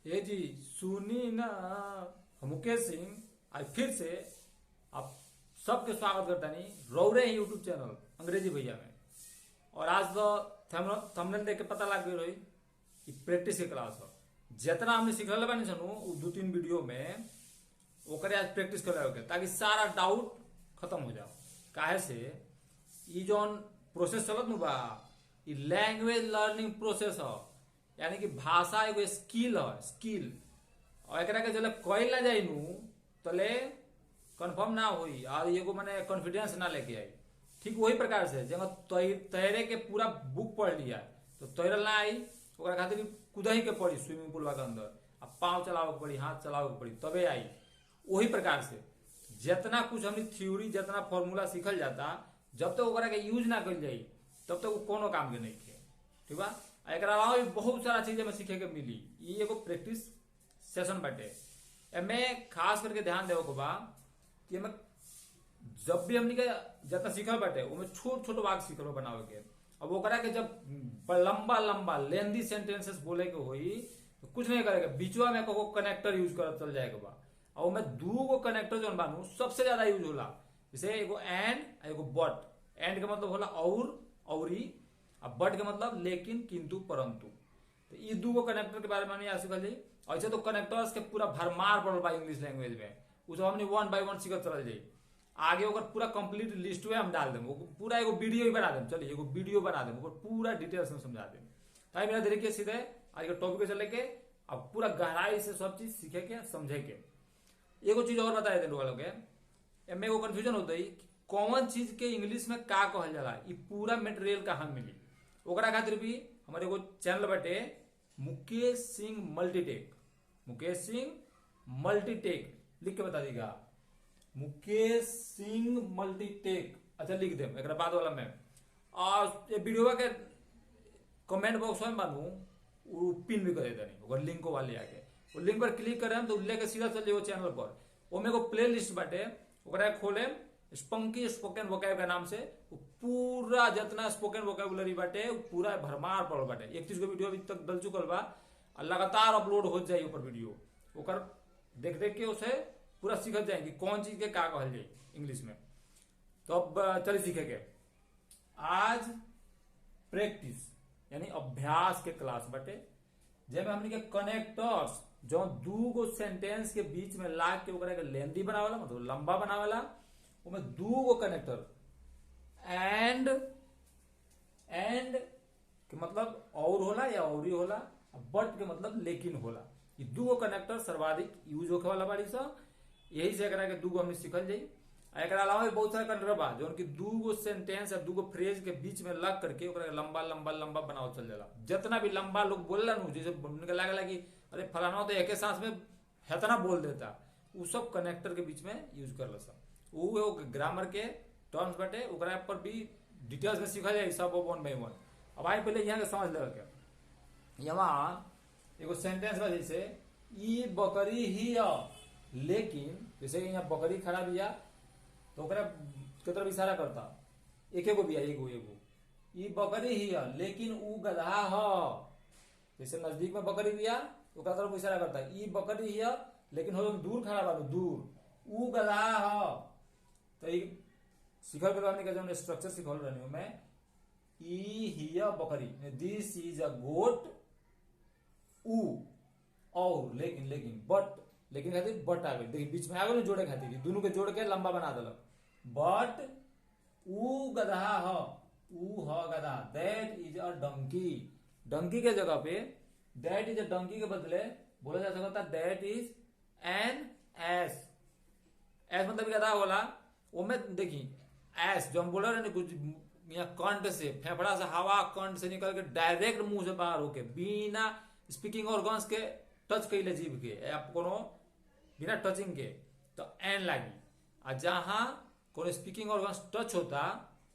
ये जी सुनी ना, मुकेश सिंह आज फिर से आप सबके स्वागत करता नहीं रौरे ही यूट्यूब चैनल अंग्रेजी भैया में। और आज तो थंबनेल देख के पता लग गई रही कि प्रैक्टिस के क्लास हो। जितना हमने सीखल बानी सनु उ 2-3 वीडियो में ओकरे आज प्रैक्टिस कर ताकि सारा डाउट खत्म हो जाओ। काहे से ई जौन प्रोसेस चलत नु बा ई लैंग्वेज लर्निंग प्रोसेस हो, यानी कि भाषा एगो स्किल है, स्किल। और एकरा के जले कइल ना जाई नु तले कंफर्म ना होई और एगो माने कॉन्फिडेंस ना लेके आई। ठीक वही प्रकार से जब तैरे के पूरा बुक पढ़ लिया तो तैरल ना आई, ओकरा खातिर कूदही के पड़ी स्विमिंग पूल के अंदर, अब पाँव चलावे के पड़ी, हाथ चलावे के पड़ी तबे आई। वही प्रकार से जितना कुछ हमने थ्योरी जितना फॉर्मूला सीखल जाता जब तक ओकरा के यूज ना कइल जाई तब तक वो कोनो काम के नहीं थे। ठीक बा। एकरा अलावा भी बहुत सारा चीजें में सीखे के मिली। ये एगो प्रैक्टिस सेशन बाटे। एमे खास करके ध्यान देवे को बा कि एमे जब भी हमनी के जितना सीखल बाटे ओमे छोट छोट वाक्य सीखल बनावे के। अब ओकरा के जब लंबा लंबा लेंदी सेंटेंसेस बोले के होई तो कुछ नहीं करेगा, बीचवा में को कनेक्टर यूज कर चल जाएगा बा। और ओमे दू गो कनेक्टर जो बानू सबसे ज्यादा यूज होला, जैसे एगो एंड एगो बट। एंड का मतलब होला और, औरी, अब बट के मतलब लेकिन, किंतु, परंतु। तो ये दू कनेक्टर के बारे में नहीं सीखल जाई। ऐसे तो कनेक्टर्स के पूरा भरमार पड़ल बा इंग्लिश लैंग्वेज में, उ सब हमने 1 by 1 सीखत चल जाई। आगे ओकर पूरा कंप्लीट लिस्ट में हम डाल देम, पूरा एगो वीडियो ही बना देम। चलिए एगो वीडियो बना देम, ओकर पूरा डिटेल्स में समझा देम। ताई मेरा देखिए सीधे आज के टॉपिक पे चले के अब पूरा गहराई से सब चीज सीखे के समझे के। एगो चीज और बता देते लोग के, एमे एगो कंफ्यूजन होता है कि कौन चीज के इंग्लिश में का कहल जाला, ई पूरा मटेरियल कहाँ मिली। ओकरा खातिर भी हमारे एगो चैनल बाटे मुकेश सिंह मल्टीटेक। मुकेश सिंह मल्टीटेक लिख के बता दीजिएगा, मुकेश सिंह मल्टीटेक। अच्छा लिख दे एक बाद वाला में। और ये वीडियो के कमेंट बॉक्स में बानू वो पिन भी कर देता नहीं लिंक वाले आके वो लिंक पर क्लिक करें तो लेके सीधा चल जाए चैनल पर। वो मेरे को प्ले लिस्ट बाटे ओकरा खोले स्पंकी स्पोकन वोकैब के नाम से पूरा जितना स्पोकन वोकैबुलरी बाटे पूरा भरमार पड़ल बाटे। 31 वीडियो अभी तक डल चुकल बा और लगातार अपलोड हो जाए ऊपर वीडियो। ओकर देख देख के उसे पूरा सीखत जाए कि कौन चीज के का कहल जाए इंग्लिश में। तो अब चलिए सीखे के आज प्रैक्टिस यानी अभ्यास के क्लास बाटे, जेमे हमनी के कनेक्टर्स जो दू गो सेंटेंस के बीच में ला के ओकरा के लेंदी बनावेला मतलब लंबा बनावेला। उमे दू गो कनेक्टर एंड के मतलब और होला या औरी होला, बट के मतलब लेकिन होला। ये दू गो कनेक्टर सर्वाधिक यूज होखे वाला बाड़ी सा, यही से एकरा के दू गो हमने सीखल जाई। एकरा अलावा भी बहुत सारा कनेक्टर बा जो उनकी दू गो सेंटेंस या दू गो फ्रेज के बीच में लग करके ओकरा लंबा लंबा लंबा बनावल चल जाला। जितना भी लंबा लोग बोलला नु, जैसे उनके लागला कि अरे फलाना तो एक सांस में हेतना बोल देता, उ सब कनेक्टर के बीच में यूज करला सा। वो ग्रामर के टर्म्स बाटे ओकरा पर भी डिटेल्स में सीखा जाए सब 1 by 1। अब आई पहले यहाँ के समझ लेवे के। यहाँ एगो सेंटेंस बा जैसे ई बकरी ही लेकिन, जैसे यहाँ बकरी खड़ा बिया तो ओकरा के तरफ इशारा करता, एक एगो बिया एगो एगो ई बकरी ही लेकिन ऊ गधा ह। जैसे नजदीक में बकरी बिया ओकरा तरफ इशारा करता ई बकरी ही लेकिन हो दूर खड़ा बा दूर ऊ गधा ह। तो सीखल के हमने जो स्ट्रक्चर सीखल रहनी हूं मैं, ई हिया बकरी, दिस इज अ गोट, ऊ और लेकिन बट, लेकिन खातिर बट आ गई। देखिए बीच में आ गई जोड़े खातिर, दोनों के जोड़ के लंबा बना दिलक। बट ऊ गधा ह, ऊ ह गधा। दैट इज अ डंकी, डंकी के जगह पे दैट इज अ डंकी के बदले बोला जा सकता that is an S. S मतलब गधा होला। ओमे देखी एस जो हम बोल रहे कुछ यहाँ कंठ से, फेफड़ा से हवा कंठ से निकल के डायरेक्ट मुंह से बाहर होके बिना स्पीकिंग ऑर्गन्स के टच कैले जीभ के या कोनो बिना टचिंग के तो एन लागी। आ जहां कोनो स्पीकिंग ऑर्गन्स टच होता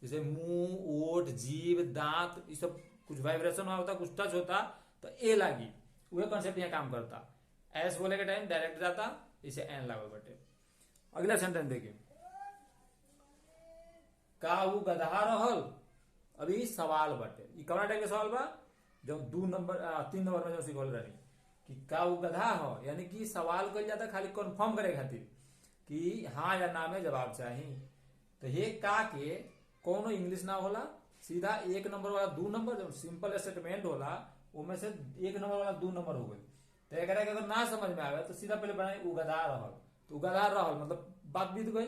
जैसे मुंह, ओठ, जीभ, दांत, ये सब कुछ वाइब्रेशन होता, कुछ टच होता तो ए लागी। वह कॉन्सेप्ट यहाँ काम करता। एस बोले के टाइम डायरेक्ट जाता, इसे एन लागल बटे। अगला सेंटेंस देखिए, का वो गधा रहल। अभी सवाल बटे, ये कौन टाइप के सवाल बा जो 3 नंबर में जो सीखल रही। कि का वो गधा हो, यानी कि सवाल कल जाता खाली कंफर्म करे खातिर कि हाँ या ना में जवाब चाहिए। तो ये का के कोनो इंग्लिश ना होला, सीधा एक नंबर वाला दो नंबर जब सिंपल स्टेटमेंट होला उनमें से एक नंबर वाला दो नंबर हो गई। तो एक अगर ना समझ में आवे तो सीधा पहले बनाए उगधा रहल, तो उगधा रहल मतलब बात बीत गई,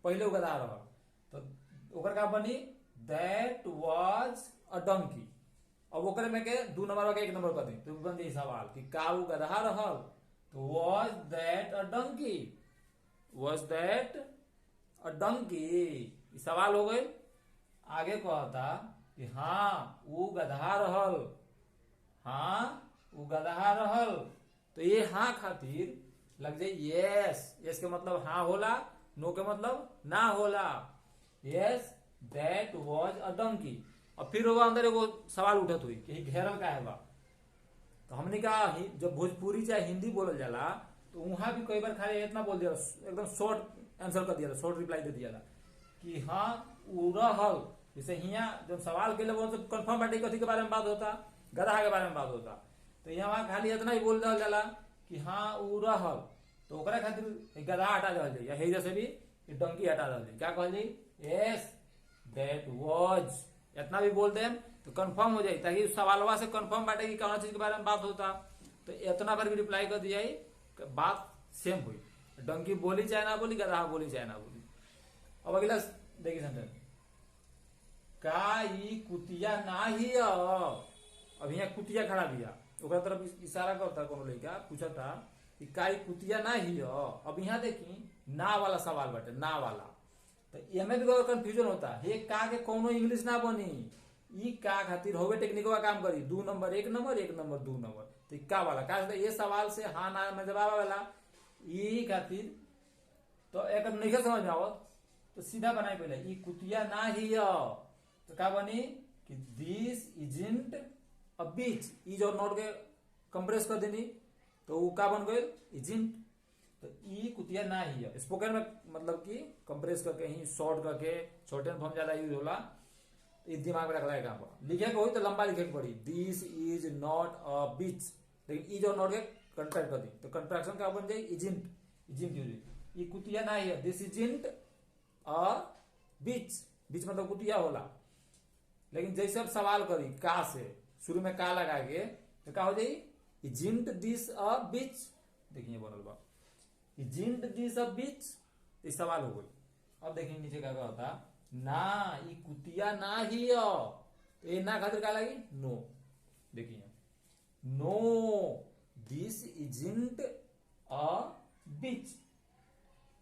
पहले उगधा रहल तो ओकर का बनी दैट वाज अ डंकी। अब ओकरे में के दो नंबर वाला एक नंबर कर दी तो बन जाई सवाल कि का उ गधा रहल, तो वाज दैट अ डंकी, वाज दैट अ डंकी सवाल हो गई। आगे कहता कि हाँ वो गधा रहल, हाँ वो गधा रहल, तो ये हाँ खातिर लग जाए यस, यस के मतलब हाँ होला, नो के मतलब ना होला। यस दैट वाज अ डंकी। और फिर वो अंदर एगो सवाल उठत हुई कि घेरल का है बा, तो हमने कहा जब भोजपुरी चाहे हिंदी बोलल जाला तो वहां भी कई बार खाली इतना बोल दिया, एकदम शॉर्ट आंसर कर दिया, शॉर्ट रिप्लाई दे दिया कि हाँ उ रहल। जैसे यहाँ जब सवाल के लिए तो कंफर्म बाटे कथी के बारे में बात होता, गधा के बारे में बात होता, तो यहाँ खाली इतना ही बोल दिया जाला कि हाँ उ रहल, तो ओकरा खातिर गधा हटा देवल जाए, या हे जैसे भी डंकी हटा देवल जाए, क्या कहल जाए यस दैट वाज, इतना भी बोल दें तो कंफर्म हो जाए, ताकि सवालवा से कंफर्म बाटे कि कौन चीज के बारे में बात होता। तो इतना बार भी रिप्लाई कर दिया बात सेम हुई, डंकी बोली चाहे ना बोली, गधा बोली चाहे ना बोली। अब अगला देखिए सेंटेंस, का ई कुतिया ना ही, अब यहाँ कुतिया खड़ा दिया, ओकरा तरफ इशारा करता कोनो लड़का पूछता कि का ई कुतिया ना ही। अब यहाँ देखी ना वाला सवाल बाटे, ना वाला, तो एमे भी कंफ्यूजन होता है, का के कोनो इंग्लिश ना बनी, ई का खातिर होवे टेक्निक का काम करी, दो नंबर एक नंबर एक नंबर दो नंबर, तो का वाला का ये सवाल से हाँ ना में जवाब वाला ई खातिर। तो एक नहीं समझ में आवत तो सीधा बनाए पहले ई कुतिया ना ही, तो का बनी कि दिस इजंट अ बीच, ई जो नोट के कंप्रेस कर देनी तो वो का बन गई इजंट। तो ई कुतिया ना ही है, स्पोकन में मतलब कि कंप्रेस करके ही शॉर्ट करके, शॉर्ट एंड फॉर्म ज्यादा यूज होला, तो दिमाग में रखला काम लिखे के हो तो लंबा लिखे के पड़ी, दिस इज नॉट अ बीच, लेकिन ई जो नॉट के कंट्रैक्ट कर दी तो कंट्रैक्शन क्या बन जाए इजंट, इजंट यूज। ई कुतिया ना ही है, दिस इजंट अ बीच, बीच मतलब कुतिया होला, लेकिन जैसे अब सवाल करी का से शुरू में का लगा के तो का हो जाए इजंट दिस अ बीच, देखिए बनल बा इजंट दिस अ बीच, ये सवाल हो गई। अब देखिए नीचे क्या होता, ना ई कुतिया ना ही, तो ये ना खातिर का लगी नो, देखिए नो दिस इजंट अ बीच।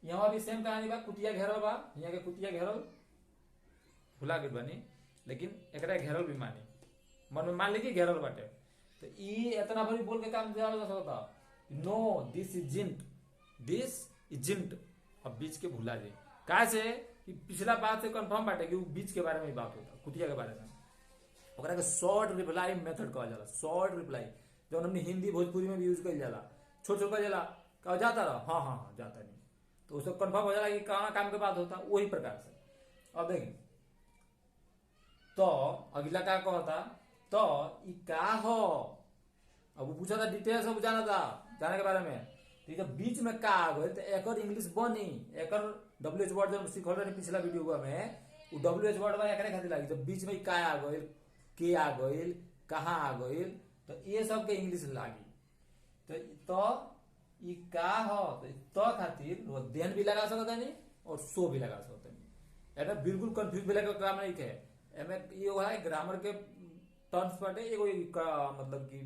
यहाँ भी सेम कहानी बा, कुतिया घेरल बा, यहाँ के कुतिया घेरल भुला गई बनी, लेकिन एकरा घेरल भी मानी, मन में मान ली कि घेरल बाटे, तो ई इतना बड़ी बोल के काम दिया सकता, नो दिस इजंट, अब बीच के भूला जाए कैसे कि पिछला बात से कंफर्म बाटे कि बीच के बारे में बात होता, कुतिया के बारे में, ओकरा के शॉर्ट रिप्लाई मेथड कहल जाला, शॉर्ट रिप्लाई जो हमने हिंदी भोजपुरी में भी यूज कइल जाला, छोट छोट कइल जाला, कहा जाता रहा हाँ हाँ हाँ जाता नहीं, तो उसको कंफर्म हो जाला कि कहाँ काम के बात होता, वही प्रकार से। अब देखिए तो अगला क्या कहता, तो ई का हो, अब वो पूछा था डिटेल सब जाना था, जाने के बारे में, तो जब बीच में का आ गए तो एकर इंग्लिश बनी, एकर WH वर्ड जब सीखल रहे पिछला वीडियो में, वो WH वर्ड में एकरे खातिर लागी, जब बीच में का आ गइल, के आ गइल, कहाँ आ गइल, तो ये सब के इंग्लिश लागी। तो ई का हो, तो खातिर वो देन भी लगा सकता नहीं और सो भी लगा सकता नहीं, एटा बिल्कुल कंफ्यूज भी लगे काम नहीं के, एमे ये हो है ग्रामर के टर्म्स बाटे, एगो मतलब कि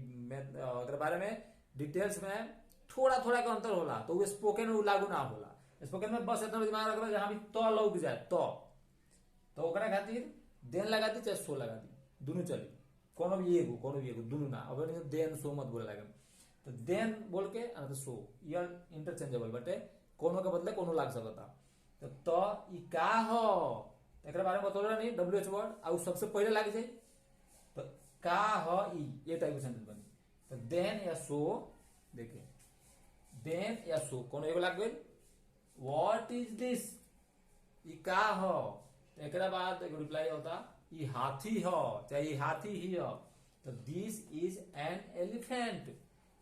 अगर बारे में डिटेल्स में थोड़ा थोड़ा का अंतर होला, तो वो स्पोकन में लागू ना होला, स्पोकन में बस इतना दिमाग रखना जहां भी तो लग जाए, तो ओकरा खातिर देन लगा दी चाहे सो लगा दी, दोनों चली, कोनो भी एगो दोनों ना, अब देन सो मत बोले लगे, तो देन बोल के तो सो ये इंटरचेंजेबल बटे, कोनो के बदले कोनो लाग सकता। तो ई का हो एक बारे में बतौल नहीं WH वर्ड, और सबसे पहले लाग जाए तो का हो ई, ये टाइप सेंटेंस बनी। तो देन या सो, देखिए देन या सो कोनो एगो लाग गई, व्हाट इज दिस, ई का हो, तो एक बाद एगो रिप्लाई होता ई हाथी हो चाहे ई हाथी ही हो, तो दिस इज एन एलिफेंट,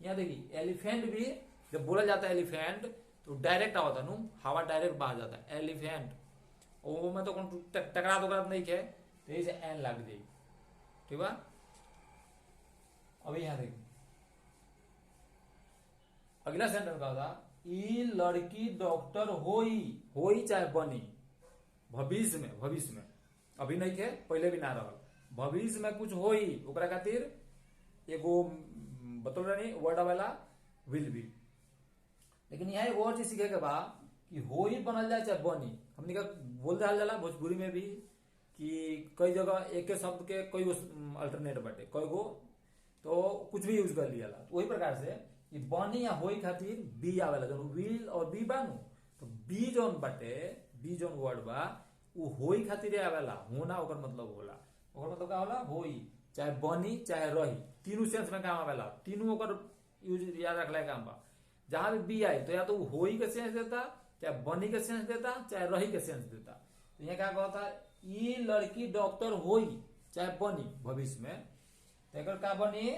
यहाँ देखिए एलिफेंट भी जब बोला जाता है एलिफेंट तो डायरेक्ट आवता नु हवा डायरेक्ट बाहर जाता है एलिफेंट। वो में तो टकरा तो नहीं है तो यही से एन लग जाएगी, ठीक है। अभी यहाँ देखिए अगला सेंटेंस का था ई लड़की डॉक्टर होई चाहे बनी भविष्य में अभी नहीं थे पहले भी ना रहल भविष्य में कुछ होई ओकरा खातिर एगो बतल रही वर्ड वाला विल बी। लेकिन यहाँ एक और चीज सीखे के बा कि होई बनल जाए चाहे बनी हमने का बोल रहा जाला भोजपुरी में भी कि कई जगह एक के शब्द के कई अल्टरनेट बाटे कई गो तो कुछ भी यूज कर लिया तो वही प्रकार से कि बनी या होई खातिर बी आवेला जब विल और बी बानू तो बी जोन बाटे बी जोन वर्ड बा वो होई खातिर आवेला होना ओकर मतलब होला ओकर मतलब का होला होई चाहे बनी चाहे रही तीनों सेंस में काम आवेला तीनों ओकर यूज याद रखला काम बा। जहां भी बी आए तो या तो होई के सेंस देता चाहे बनी के सेंस देता चाहे रही के सेंस देता। तो यहाँ क्या कहता ई लड़की डॉक्टर होई चाहे बनी भविष्य में तो एक का बनी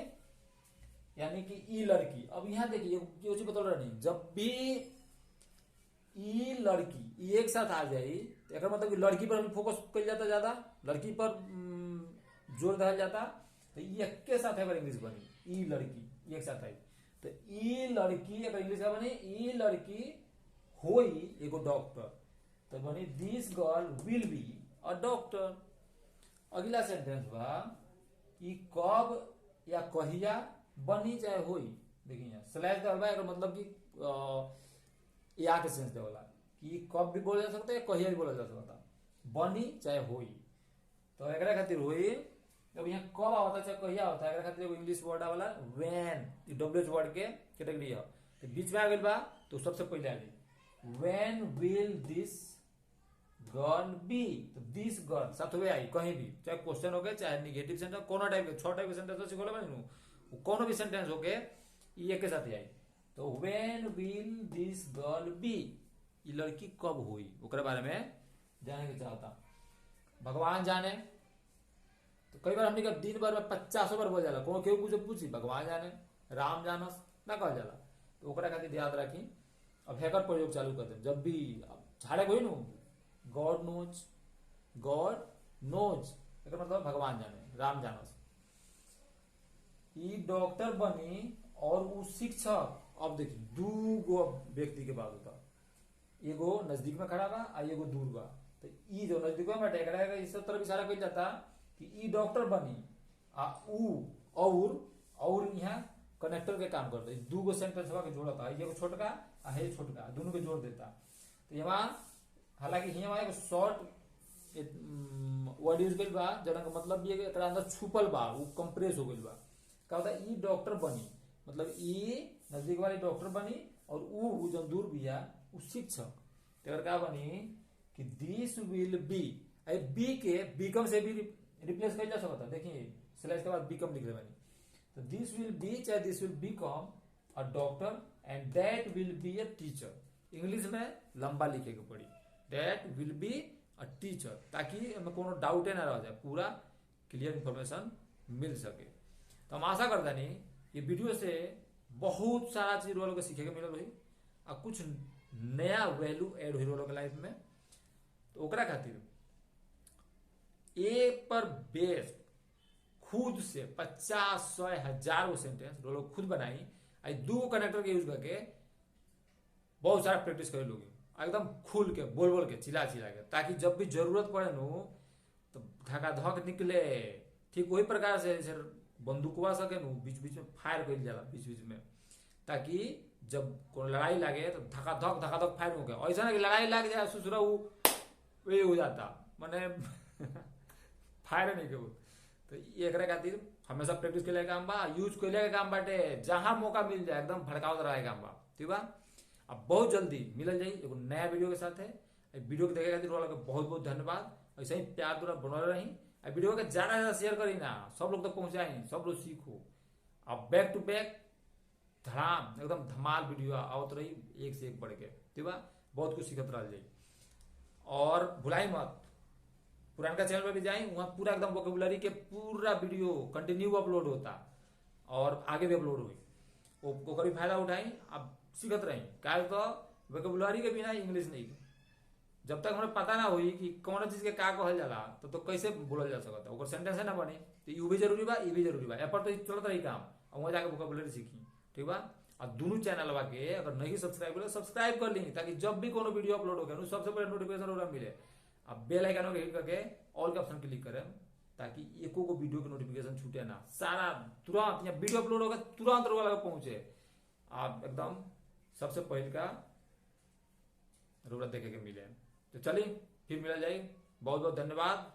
यानी कि ई लड़की। अब यहाँ देखिए जो चीज बता रही जब भी ई लड़की एक साथ आ जाए तो एक मतलब कि लड़की पर फोकस कर जाता ज्यादा लड़की पर जोर दिया जाता तो एक के साथ है इंग्लिश बनी ई लड़की एक साथ आई तो ई लड़की अगर इंग्लिश का बनी ई लड़की होई एगो डॉक्टर तो बनी this girl will be a doctor. अगला सेंटेंस बा ई कब या कहिया बनी चाहे होई देखिए यहाँ स्लैश दलवा एकर मतलब कि या के सेंस देवला कि कब भी बोला जा सकता है कहिया भी बोला जा सकता बनी चाहे होई तो एकरा खातिर होई। अब यहाँ कब आता चाहे कहिया होता है एकरा खातिर एगो इंग्लिश वर्ड वाला व्हेन डब्ल्यूएच वर्ड के कैटेगरी है तो बीच में आ गइल बा तो सबसे पहले आ गई when will this girl be तो दिस गर्ल साथवे आई कहीं भी चाहे क्वेश्चन हो गए चाहे निगेटिव सेंटेंस कोनो टाइप के 6 टाइप के सेंटेंस सिखोले बानी कोनो भी सेंटेंस हो गए ये के साथ आई तो when will this girl be ये लड़की कब हुई ओकरे बारे में जाने के चाहता भगवान जाने तो कई बार हमने कहा दिन भर में 50 बार बोल जाला कोनो केहू कुछ पूछी भगवान जाने राम जानस ना कहल जाला तो ओकरा खातिर याद रखी। अब हैकर प्रयोग चालू कर दे जब भी झाड़े कोई नु गॉड नोज एकर मतलब भगवान जाने राम जानस। ई डॉक्टर बनी और वो शिक्षक अब देखिए दू गो व्यक्ति के बात होता एगो नजदीक में खड़ा बा आ एगो दूर बा तो ई जो नजदीक में बैठे एकरा इस तरफ इशारा कइल जाता कि ई डॉक्टर बनी आ ऊ और यहाँ कनेक्टर के काम करता है दू गो सेंटेंस के जोड़ता है एगो छोटका आ है छोटका दोनों के जोड़ देता। तो यहाँ हालांकि यहाँ एक शॉर्ट वर्ड यूज कइल बा जना का मतलब ये एकरा अंदर छुपल बा वो कंप्रेस हो गइल बा का होता ई डॉक्टर बनी मतलब ई नजदीक वाली डॉक्टर बनी और ऊ जो दूर बिया ऊ शिक्षक तो क्या बनी कि दिस विल बी बी के बीकम से भी रिप्लेस कर जा सकता देखिए स्लैश के बाद बीकम लिख रहे बानी तो दिस विल बी चाहे this will become a doctor and that will be a teacher English में लंबा लिखे के पड़ी that will be a teacher ताकि हमें कोनो डाउट ना रह जाए पूरा क्लियर इंफॉर्मेशन मिल सके। तो हम आशा करता नहीं ये वीडियो से बहुत सारा चीज लोग सीखे के मिलल हुई और कुछ नया वैल्यू ऐड हुई लोग लाइफ में तो ओकरा खातिर ए पर बेस्ड खुद से 50 100 1000 वो सेंटेंस लोग खुद बनाई आई दो कनेक्टर के यूज करके बहुत सारा प्रैक्टिस करे लोग एकदम खुल के बोल के चिल्ला के ताकि जब भी जरूरत पड़े नो तो धक निकले ठीक वही प्रकार से जैसे बंदूकवा सके नु बीच बीच में फायर कर जाला बीच बीच में ताकि जब कोई लड़ाई लगे तो धक फायर हो गया ऐसा ना कि लड़ाई लग जाए सुसुरा वे हो जाता माने फायर नहीं के तो एक खातिर हमेशा प्रैक्टिस के काम बा यूज के लिए काम बाटे जहां मौका मिल जाए एकदम भड़कावत रहे काम बा ठीक बा। अब बहुत जल्दी मिलल जाई एगो नया वीडियो के साथ है वीडियो के देखे खातिर बहुत बहुत धन्यवाद ऐसे ही प्यार दूरा बनल रही वीडियो के ज्यादा से ज्यादा शेयर करी ना सब लोग तक पहुंचाई सब लोग सीखो अब बैक टू बैक धड़ाम एकदम धमाल वीडियो आवत रही एक से एक बढ़ के ठीक बा बहुत कुछ सीखत रह जाई और भुलाई मत पुराना चैनल पे भी जाए वहां पूरा एकदम वोकेबुलरी के पूरा वीडियो कंटिन्यू अपलोड होता और आगे भी अपलोड हुई ओकर भी फायदा उठाई, अब सीखत रही। काहे तो वोकेबुलरी के बिना इंग्लिश नहीं, जब तक हमें पता ना हुई कि कौन चीज के का कहल जाला तो कैसे बोलल जा सकता, ओकर सेंटेंस है ना बनी। तो यू भी जरूरी बा, ई भी जरूरी बा, एपर तो चलत रही काम, और वहाँ जाके वोकेबुलरी सीखी। ठीक बा। और दोनों चैनल के अगर नहीं सब्सक्राइब करे सब्सक्राइब कर ली, ताकि जब भी कोनो वीडियो अपलोड हो सबसे पहले नोटिफिकेशन ओकरा मिले। अब बेल आइकन के हिट करके ऑल के ऑप्शन क्लिक करें, ताकि एको को वीडियो के नोटिफिकेशन छूटे ना, सारा तुरंत या वीडियो अपलोड होगा तुरंत रोगा लगा पहुंचे, आप एकदम सबसे पहले का रोगा देखे के मिले। तो चलिए फिर मिला जाए, बहुत बहुत धन्यवाद।